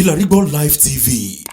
Kilarigbo Live TV.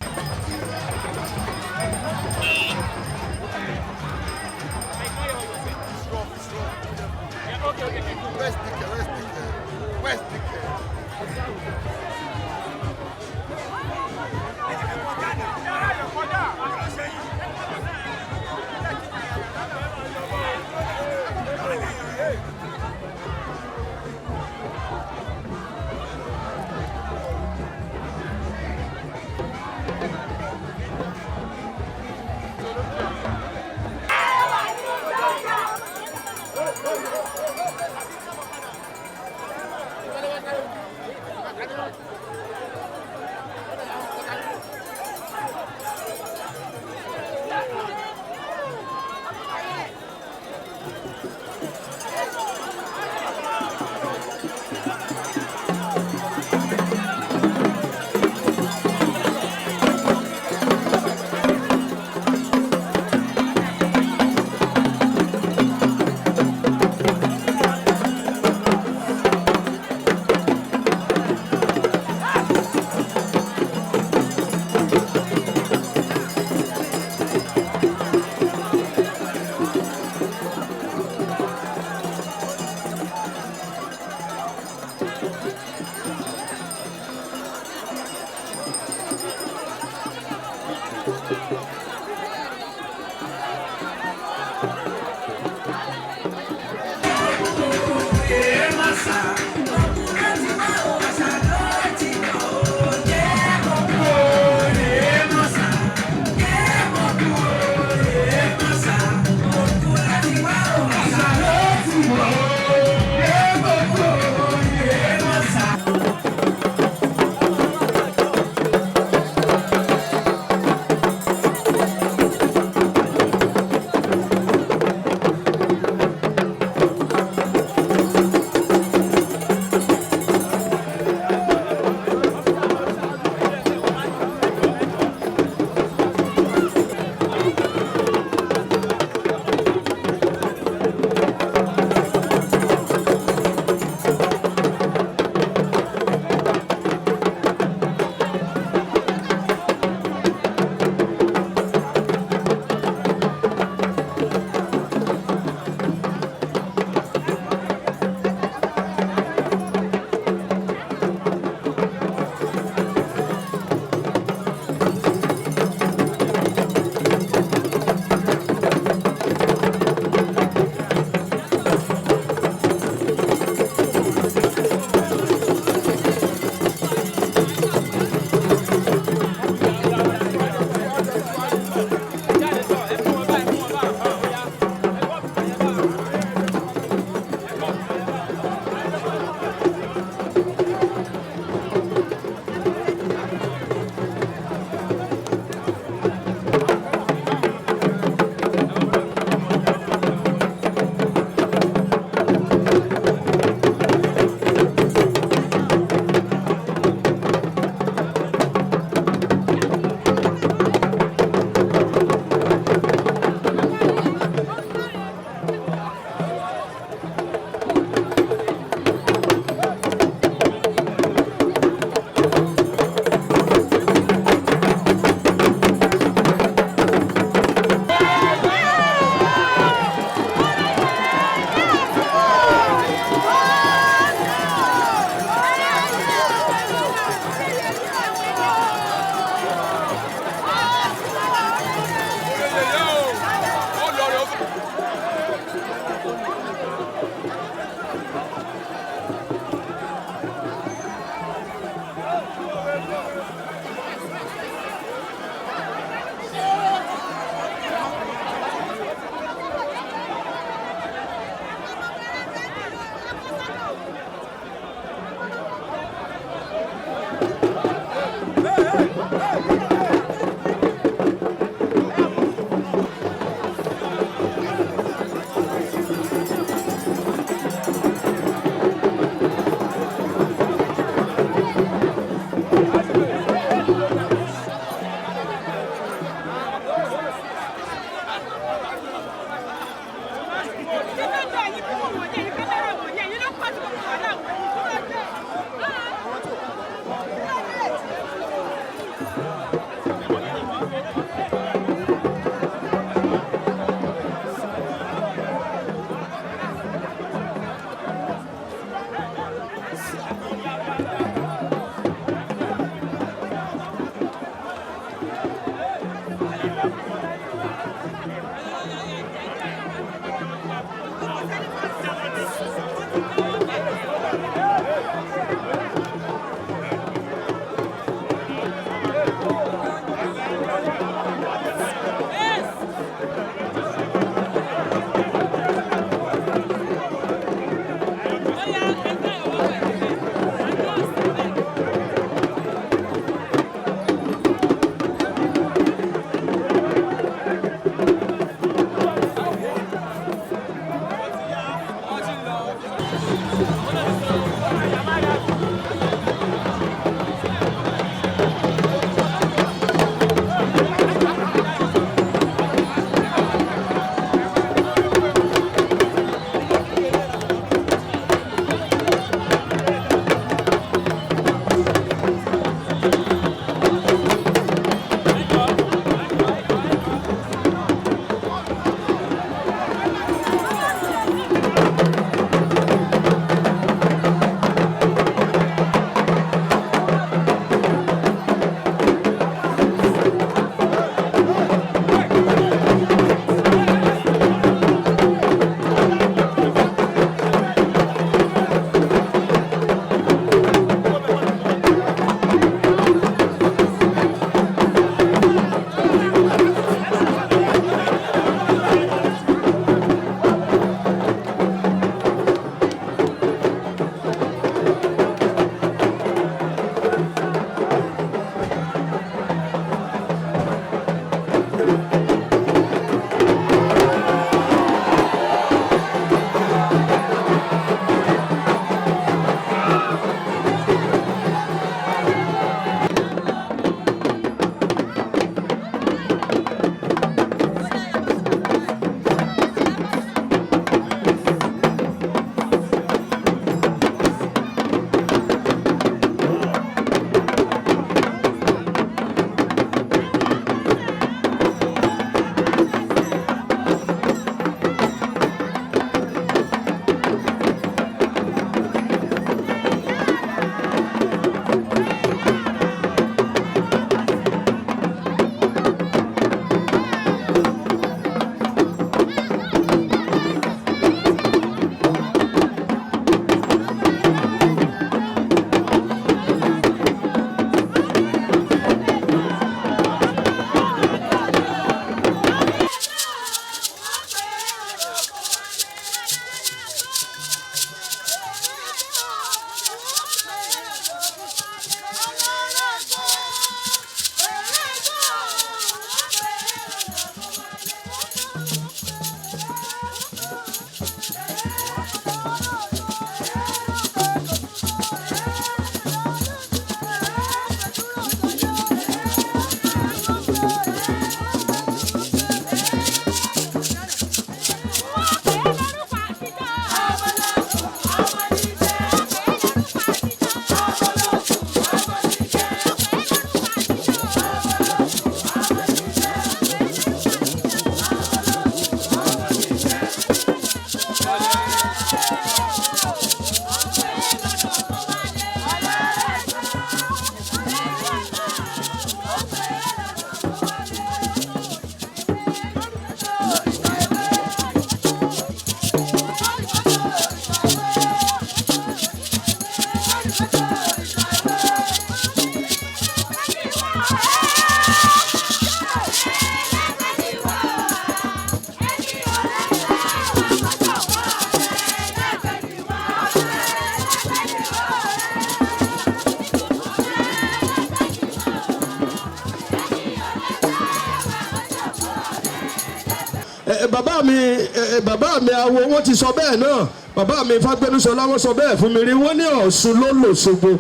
bàbá mi awo wọ́n ti sọ bẹ́ẹ̀ náà bàbá mi Fágbénúṣọlá wọ́n sọ bẹ́ẹ̀ fún mi rí wọ́n ní Ọ̀ṣun ló l'Òṣogbo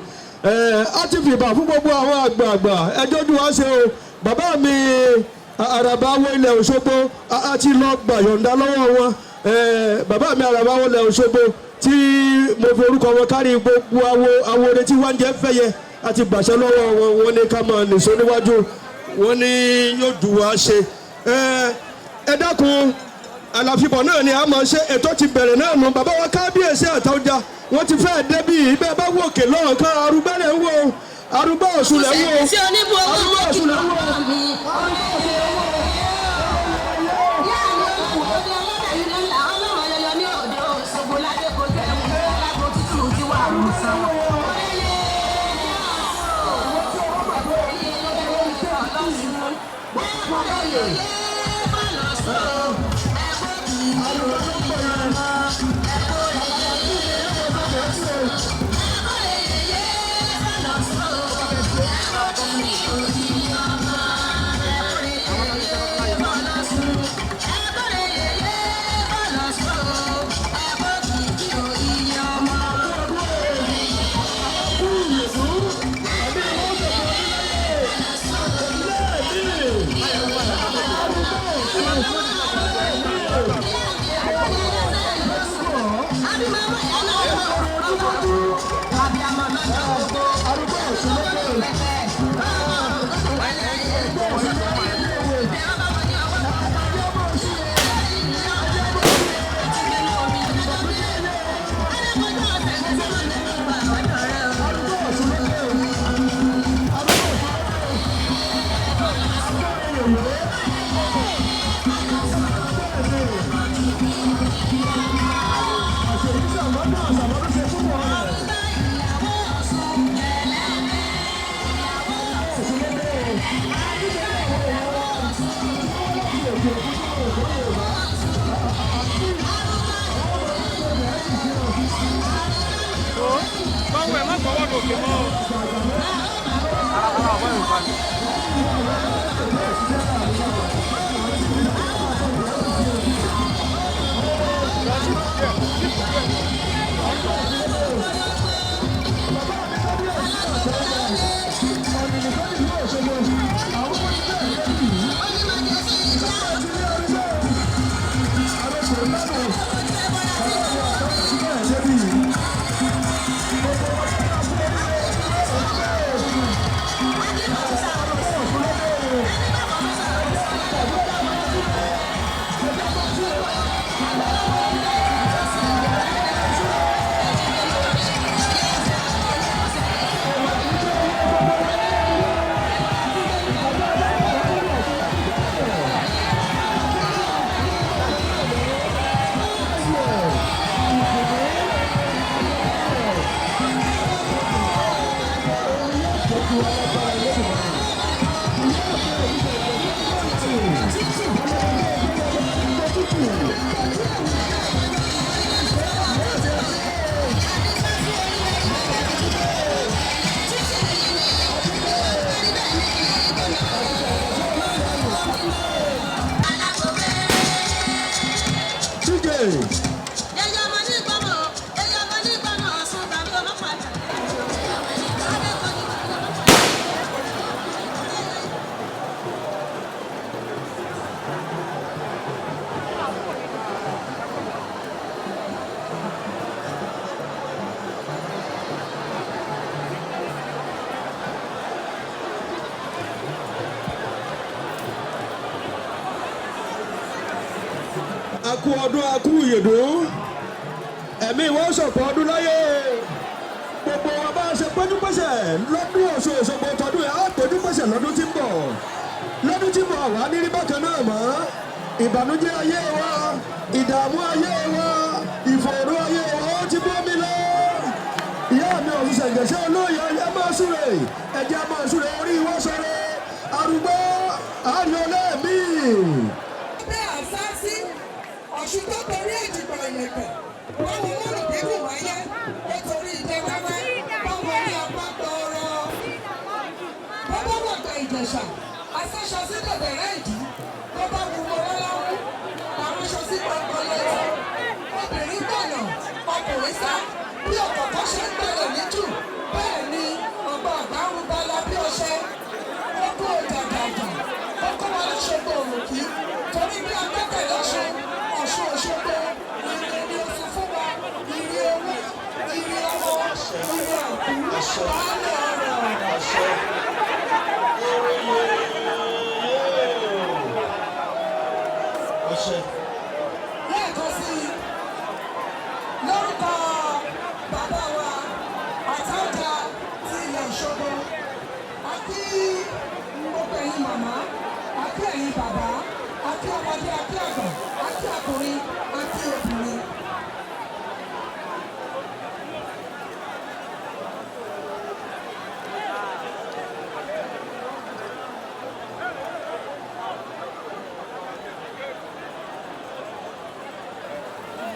á ti fìbà fún gbogbo àwọn àgbààgbà ẹjọ́ ojú wa ṣe o bàbá mi àràbà wo ilẹ̀ Òṣogbo á ti lọ gbà yọ̀ǹda lọ́wọ́ wọn bàbá mi àràbà wo ilẹ̀ Òṣogbo tí mo fi orúkọ wọn kárí gbogbo awo retí wá ń jẹ́ fẹ́yẹ àti gbàṣẹ lọ́wọ́ wọn wọ́n ní ká máa nìṣó níwájú wọ́n ní yóò dùn wá ṣe ẹ dákun àlàfíbọ̀ náà ni a máa ṣe ètò ti bẹ̀rẹ̀ náà nù bàbá wa kábíyèsí àtọ́jà wọ́n ti fẹ́ débí ibẹ̀ bá wò òkè lọ́rùn kan arúgbó lẹ̀ ń wò arúgbó Ọ̀ṣun lẹ̀ ń wò arúgbó Ọ̀ṣun lẹ̀ ń wò. Akú ọdún akú ìyèdún ẹ̀mí wọ́n sọ̀pọ̀ ọdún láyé gbogbo wa bá ṣe péjúpésẹ̀ lọ́dún Ọ̀ṣun Òṣogbo tọdún yẹn á péjúpésẹ̀ lọ́dún tí ń bọ̀ wá nírí bákan náà mọ́ ìbànújẹ́ ayé wa ìdààmú ayé wa ìfòòró ayé wa ó ti bọ́ mi lọ ìyá mi Ọ̀ṣun Ṣẹ̀ǹgẹ̀ṣẹ̀ olóyè ẹ máa súre ẹ̀jẹ̀ máa súre orí wọ́n sọ̀rọ̀ arúgbó àríọ̀lẹ́ mi. Ọ̀ṣun tó torí èjìgbà ìlẹ̀kẹ̀ wọ́n mú lórí débù wáyé nítorí ìdẹ wẹ́wẹ́ wọ́n wọ ní apá tọrọ. Bọ́bá wọ̀gbà Ìjẹ̀ṣà aṣáṣọ sí dẹ̀dẹ̀rẹ́ ìdí tó bá wù wọ́n lọ́wọ́ àwọn aṣọ lẹ́ẹ̀kan sí i lórúkọ bàbá wa àtàjà ti ilẹ̀ Òṣogbo àti gbogbo ẹ̀yin màmá àti ẹ̀yin bàbá àti ọmọdé àti àgbà àti ọkùnrin àti obìnrin.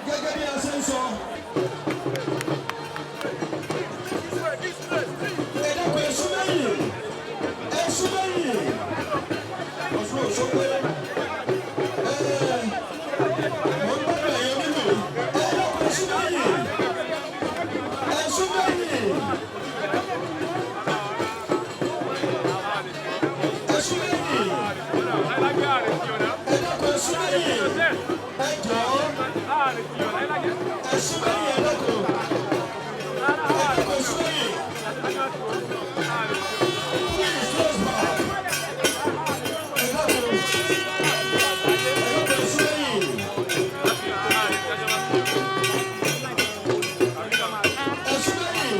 Gẹ́gẹ́ bí a ṣe ń sọ. Ẹ dákun ẹ̀sùn lẹ́yìn. Ẹ̀sùn lẹ́yìn. Ọ̀ṣun Òṣogbo. Mo ń bẹ̀rẹ̀ ẹ̀yọ́ nínú. Ẹ dákun ẹ̀sùn lẹ́yìn. Ẹ̀sùn lẹ́yìn. Ẹ̀sùn lẹ́yìn. Ẹ dákun ẹ̀sùn lẹ́yìn. Ẹ jọ̀ọ́. Ẹ̀sùn lẹ́yìn ẹ dákun. Ẹ dákun ẹ̀sùn lẹ́yìn. Please close back. Ẹ dákun. Ẹ dákun ẹ̀sùn lẹ́yìn. Ẹ̀sùn lẹ́yìn.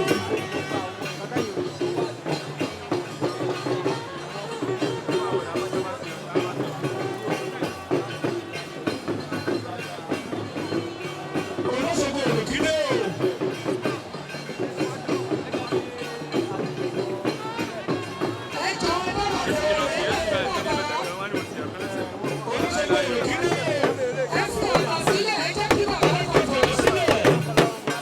Olóṣogbo òkìlẹ̀ o. ẹ jọ bá wà lórí ẹgbẹ́ bàbá Olóṣogbo òkìlẹ̀ o. ẹ fi ọ̀nà sílẹ̀ ẹ jẹ́ kí bàbá kọ̀ fọ́.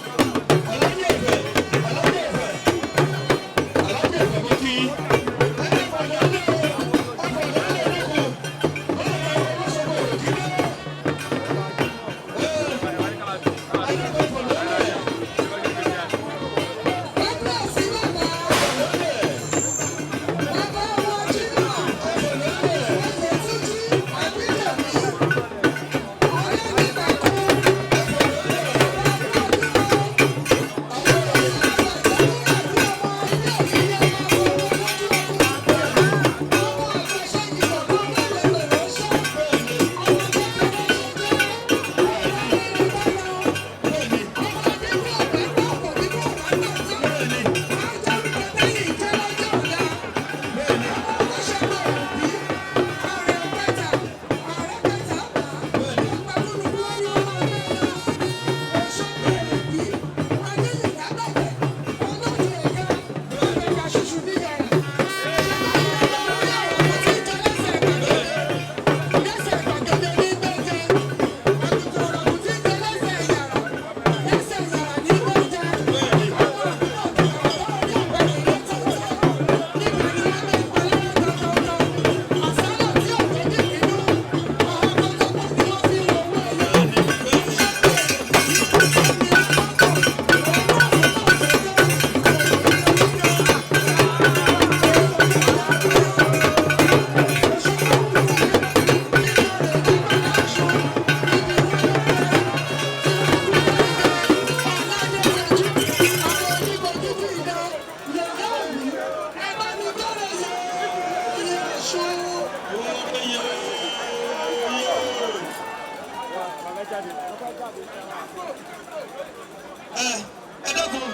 Ẹ dákun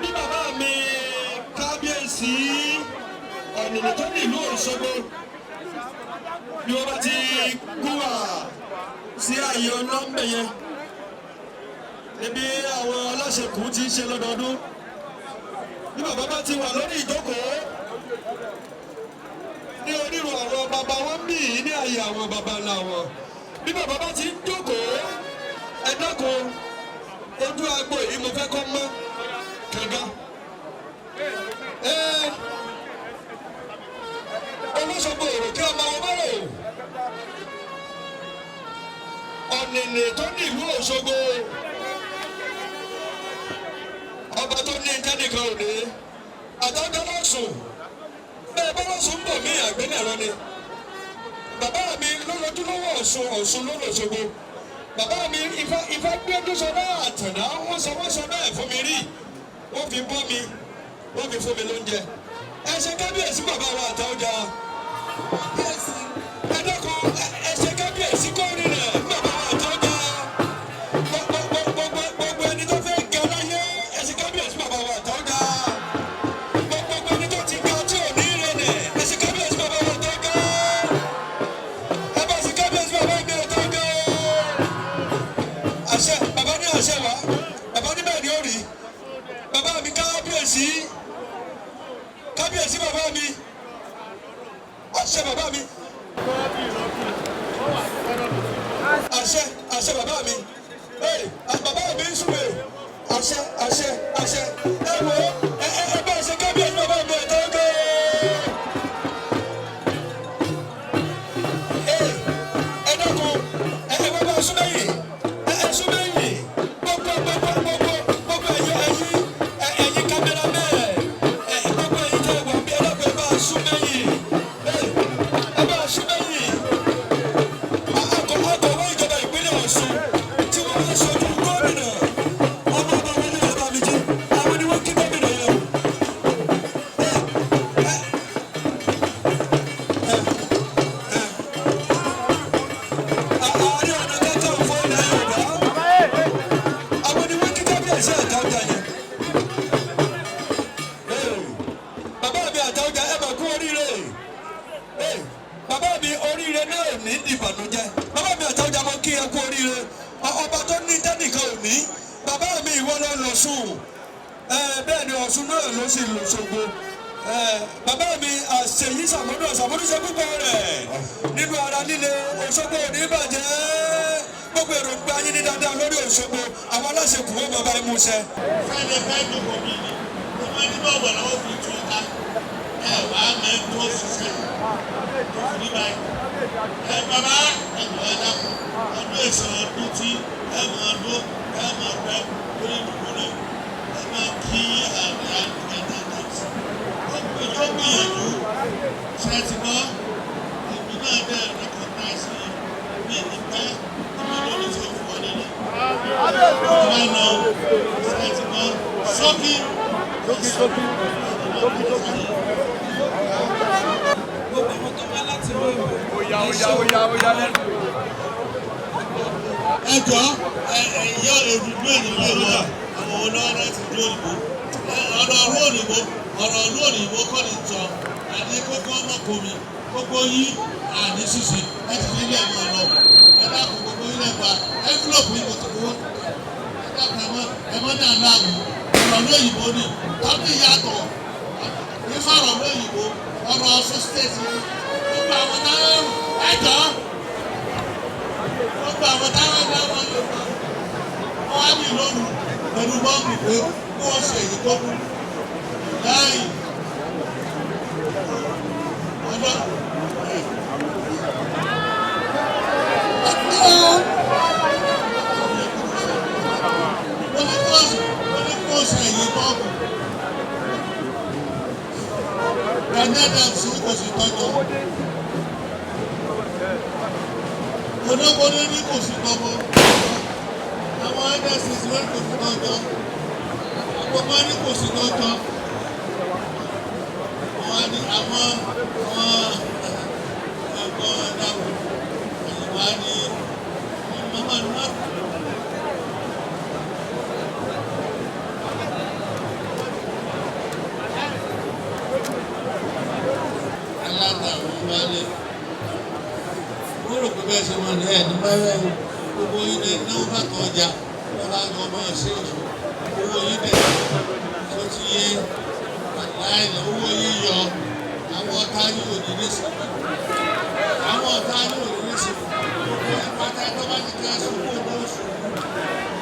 bí bàbá mi kábíyèsí ọ̀nìyàn tó ní ìlú Òṣogbo bí wọ́n bá ti gúnwà sí ààyè ọlọ́mbẹ yẹn níbi àwọn aláṣẹkù ti ń ṣe lọ́dọọdún bí bàbá bá ti wà lórí ìjókòó ní onírú àwọn bàbá wọn bí ní ààyè àwọn bàbá ńlá wọn bí bàbá bá ti ń jókòó ẹ dákun ojú agbo yìí mo fẹ́ kọ́ mọ́ kànga. Olóṣogbo èrò kí ọmọ wọn bọ̀rọ̀ ọ̀nìnì tó ní ìlú Òṣogbo ọba tó ní kẹ́nìkan òde àtọ́jọ́ lọ́sùn bẹ́ẹ̀ bá lọ́sùn bọ̀ mí àgbélẹ̀rọ ni bàbá mi lọ́lọ́dúnlọ́wọ́ Ọ̀ṣun lọ́lọ́ṣogbo bàbá mi ifá gbé ọdún sọ náà àtàná wọ́n sọ bẹ́ẹ̀ fún mi rí wọ́n fi bọ́ mi wọ́n fi fún mi lóúnjẹ ẹ ṣe kábíyèsí bàbá wa Àtaọ́jà ẹ dẹ́kun ẹ ṣe kábíyèsí kọ́rin rẹ̀ bàbá wa Àtaọ́jà gbogbo ẹni tó fẹ́ ga láyé ẹ ṣe kábíyèsí bàbá wa Àtaọ́jà gbogbo ẹni tó ti ga tí ò ní rẹ̀ ẹ ṣe kábíyèsí bàbá wa Àtaọ́jà ẹ bá ṣe kábíyèsí bàbá mi Àtaọ́jà àṣẹ bàbá ní àṣẹ wa bàbá ní bẹ́ẹ̀ ni ó rí bàbá mi kábíyèsí bàbá mi àṣẹ bàbá mi àṣẹ bàbá mi bàbá mi ń súre àṣẹ ẹ wo ẹ bá ṣe kábíyèsí bàbá mi Àtaọ́jà ẹ dákun ẹ bá súnmẹ́yìn ẹ súnmẹ́yìn gbogbo ẹ̀yin kámẹ́rámẹ́n gbogbo ẹ̀yin tẹ́ wà bí ẹ dákun ẹ bá súnmẹ́yìn ẹ bá súnmẹ́yìn akọ̀wé ìjọba ìpínlẹ̀ Ọ̀ṣun tí wọ́n ń ṣojú gómìnà ọmọ ọba wọn ní ọba mi jí àwọn ni wọ́n kí gómìnà yẹn o. Ààrẹ Ọ̀nà Kakanfò ilẹ̀ Yorùbá àwọn ni wọ́n kí kábíyèsí Àtaọ́jà yẹn. Bàbá mi Àtaọ́jà ẹ bá kú oríire bàbá mi oríire náà ní ìbànújẹ́ bàbá mi Àtaọ́jà mo kí ẹ kú oríire ọba tó ní tẹ́nìkan ò ní bàbá mi ìwọ ló l'Ọ̀ṣun bẹ́ẹ̀ ni Ọ̀ṣun náà ló sì l'Òṣogbo bàbá mi àṣeyí ṣàmúdùṣe púpọ̀ rẹ̀ nínú ara líle Òṣogbo ò ní bàjẹ́ gbogbo èròǹgbà yín ní dáadáa lórí Òṣogbo àwọn aláṣẹ kù wọ́n bàbá imú ṣẹ. Fẹ́lẹ̀ fẹ́ dùnkọ̀ mi ni mo máa ní bọ́ọ̀bọ̀ lọ́wọ́ fi tún ká wà á mẹ́ tó ṣiṣẹ́ tó fi ní báyìí. Bàbá ẹ̀gbọ́n ẹ̀ dákun ọdún èso ọdún tí ẹ máa dún ẹ máa pẹ́ lórí ìdúgbò náà ẹ máa kí àríyá ẹ̀dá náà sí. Ìjọ gbìyànjú ṣe ti gbọ́ èmi náà dẹ̀ rẹ́kọ̀táìsì ní ìpẹ́ ìmọ̀ lórí ṣe fún ọ nílẹ̀. Ìjọba náà ṣe ti gbọ́ sókí. Ẹ jọ ẹ̀yọ́ èdùdú ènìyàn lọ àwọn olóòrè ti dúró òyìnbó ọ̀rọ̀ ìlú òyìnbó kọ́ ni jọ àti kókó ọmọkùnmi gbogbo yìí àní ṣíṣe ẹ ti nílé ẹ̀mọ́ lọ ẹ dákun gbogbo yìí lẹ́gbàá ẹ́ńfúlọ̀pù yìí kò tó kó ẹ dákun ẹ̀mọ́ náà láàmú ọ̀rọ̀ lóyìnbó ni tọ́bí yàtọ̀ nífọ̀rọ̀ lóyìnbó ọ̀rọ̀ Ọ̀ṣun stéètì gbogbo àwọn táwọn ẹ̀jọ́ gbogbo àwọn táwọn dáwọn Yorùbá wọn á ní lóru pẹ̀lú bọ́ọ̀mù pé kó o ṣe èyí tó kú láì ọjọ́. Oníkóòsì èyí bọ́ọ̀mù Granadams kò sì tọ́jọ́ oníkóòsì ní kò sì tọ́mọ́ àwọn ndcs wọ́n kò sí tọ́jọ́ àpapọ̀ ní kò sí tọ́jọ́ àwọn ẹ̀gbọ́n dàbò àyíwá ní mọ́mọ́ ní wọ́n. Alátàwọn ìbálẹ̀ wọ́n rò pé bẹ́ẹ̀ ṣe wọ́n ní ẹ̀ ní báyẹ̀ gbogbo yìí ní náwó bàtọ̀ ọjà lọ́la ń gbọ́ máa ṣe èso owó yìí dẹ̀ tó ti yé àláìlẹ̀ owó yìí yọ àwọn ọ̀tá yóò ní ní sí àwọn ọ̀tá yóò ní ní sí ìpàtà tó bá ti ká sókò ní oṣù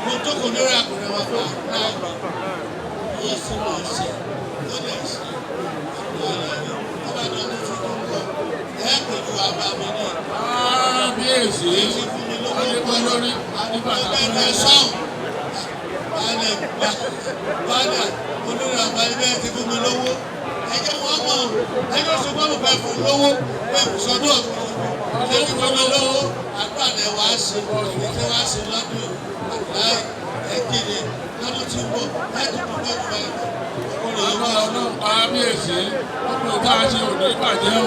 mo jókòó lórí àkùnrin wọn pa láàbà yóò sì máa ṣe tó lè ṣe ọba náà ní ti tó ń bọ̀ ẹ̀ pẹ̀lú àbámi ní kábíyèsí ọdún lórí àdìbàdàn sọ́ọ̀ bàdà olórí àbáyé bẹ́ẹ̀ ti fún mi lówó ẹjẹ́ wọn mọ̀ ẹjọ́ ṣùgbọ́n mo fẹ́ fún lówó pé sọ́dọ̀ ṣe ti fún mi lówó àgbàdẹ wàá ṣe èyí tí wàá ṣe lọ́dún àgbáyé ẹ̀kíni lọ́dún tí ń bọ̀ ẹ̀ẹ́dùn tó bẹ́ẹ̀ bẹ́ẹ̀. Àwọn ọlọ́run kábíyèsí gbogbo ìta ṣe òní ìbàjẹ́ o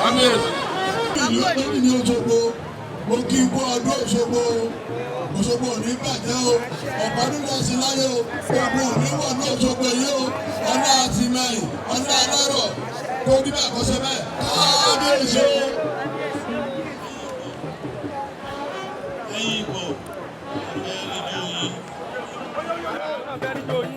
kábíyèsí. Ìlú ọdún ní Òṣogbo, mo kí n kú ọdún Òṣogbo. Òṣogbo ò ní bàjẹ́ o, ọ̀pọ̀ ọdún lọ sí láyé o, gbogbo ò ní wọ̀ ní Òṣogbo yìí o, ọlá àti mẹ́rin, ọlá alárọ̀, kó ní bẹ́ẹ̀ kó ṣe bẹ́ẹ̀, kábíyèsí o. Ẹyin ìbò, ẹgbẹ́ ẹni oyin.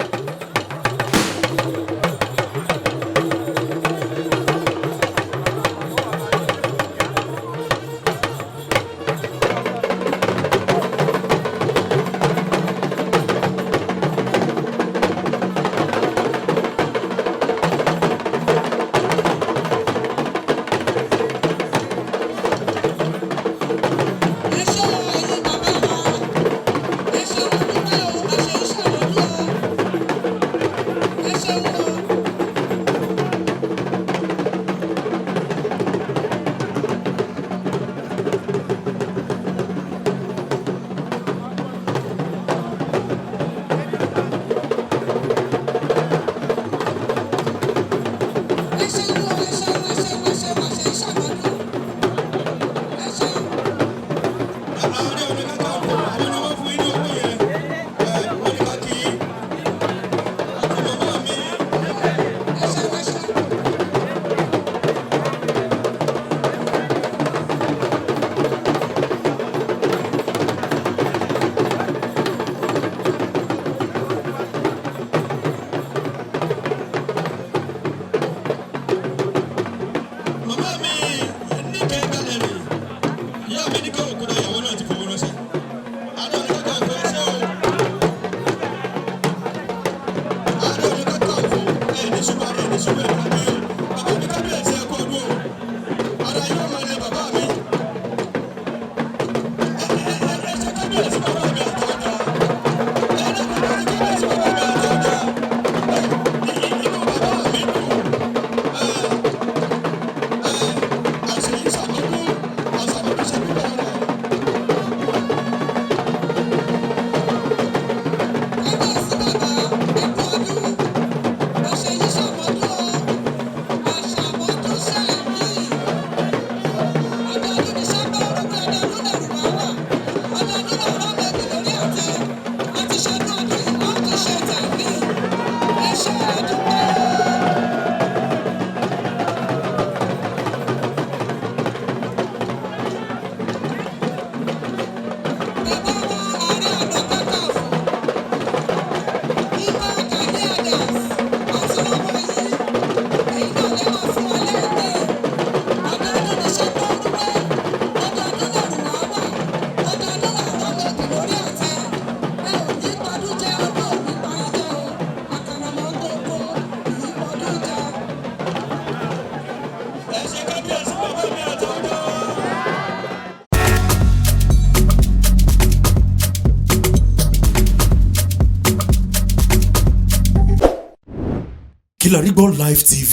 Kilarigbo Live TV,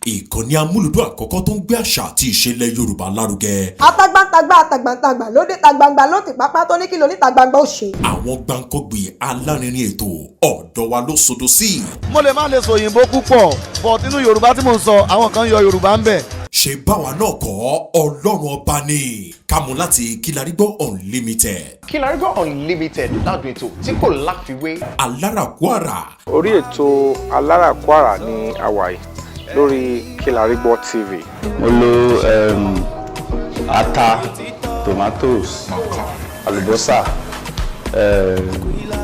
ìkànnì amúlùdún àkọ́kọ́ tó ń gbé àṣà àti ìṣẹ̀lẹ̀ Yorùbá lárugẹ. Atagbantagba lóde tagbangba ló ti pápá tó ní kí ló ní tagbangba ó ṣe. Àwọn gbàǹkọ́gbìn alárinrin ètò ọ̀dọ́ wa ló sodo sí. Mo lè má lè sọ òyìnbó púpọ̀ but nínú Yorùbá tí mo ń sọ àwọn kan yọ Yorùbá ń bẹ̀. Ṣé báwa náà kọ́ Ọlọ́run ọba ni kámú láti Kilarigbo Unlimited. Kilarigbo Unlimited ládùn ètò tí kò láfiwé. Alárakúàrà. Orí ètò Alárakúàrà ní àwàyè lórí Kilarigbo TV. Mo lo ata, tomatoes, àlùbọ́sà,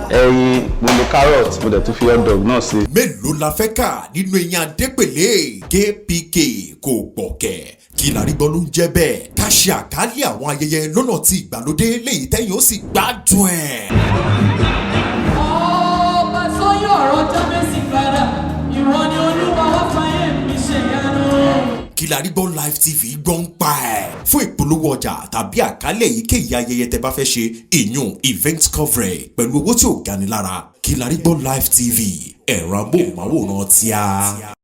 ẹyin, mo lo carrot, mo dẹ̀ tún fi hot dog náà sí. Mélòó la fẹ́ kà nínú eyín Adépèlé KPK kò gbọ̀kẹ̀. Kilarigbo ló ń jẹ́ bẹ́ẹ̀. Ká ṣe àkálẹ̀ àwọn ayẹyẹ lọ́nà tí ìgbàlódé léyìí tẹ́yìn ó sì gbádùn ẹ̀. Ọba sọ́yọ̀ ọ̀rọ̀ jábẹ́sì padà, ìwọ ni Olúwa wá fáyé mi ṣe yanu. Kilarigbo Live TV gbọ́ ń pa ẹ̀. Fún ìpolówó ọjà tàbí àkálẹ̀ èyíkéyìí ayẹyẹ tẹ́ bá fẹ́ ṣe ìyún event coverage pẹ̀lú owó tí ò gani lára. Kilarigbo Live TV ẹ̀rọ amóhùnmáwòrán tíá.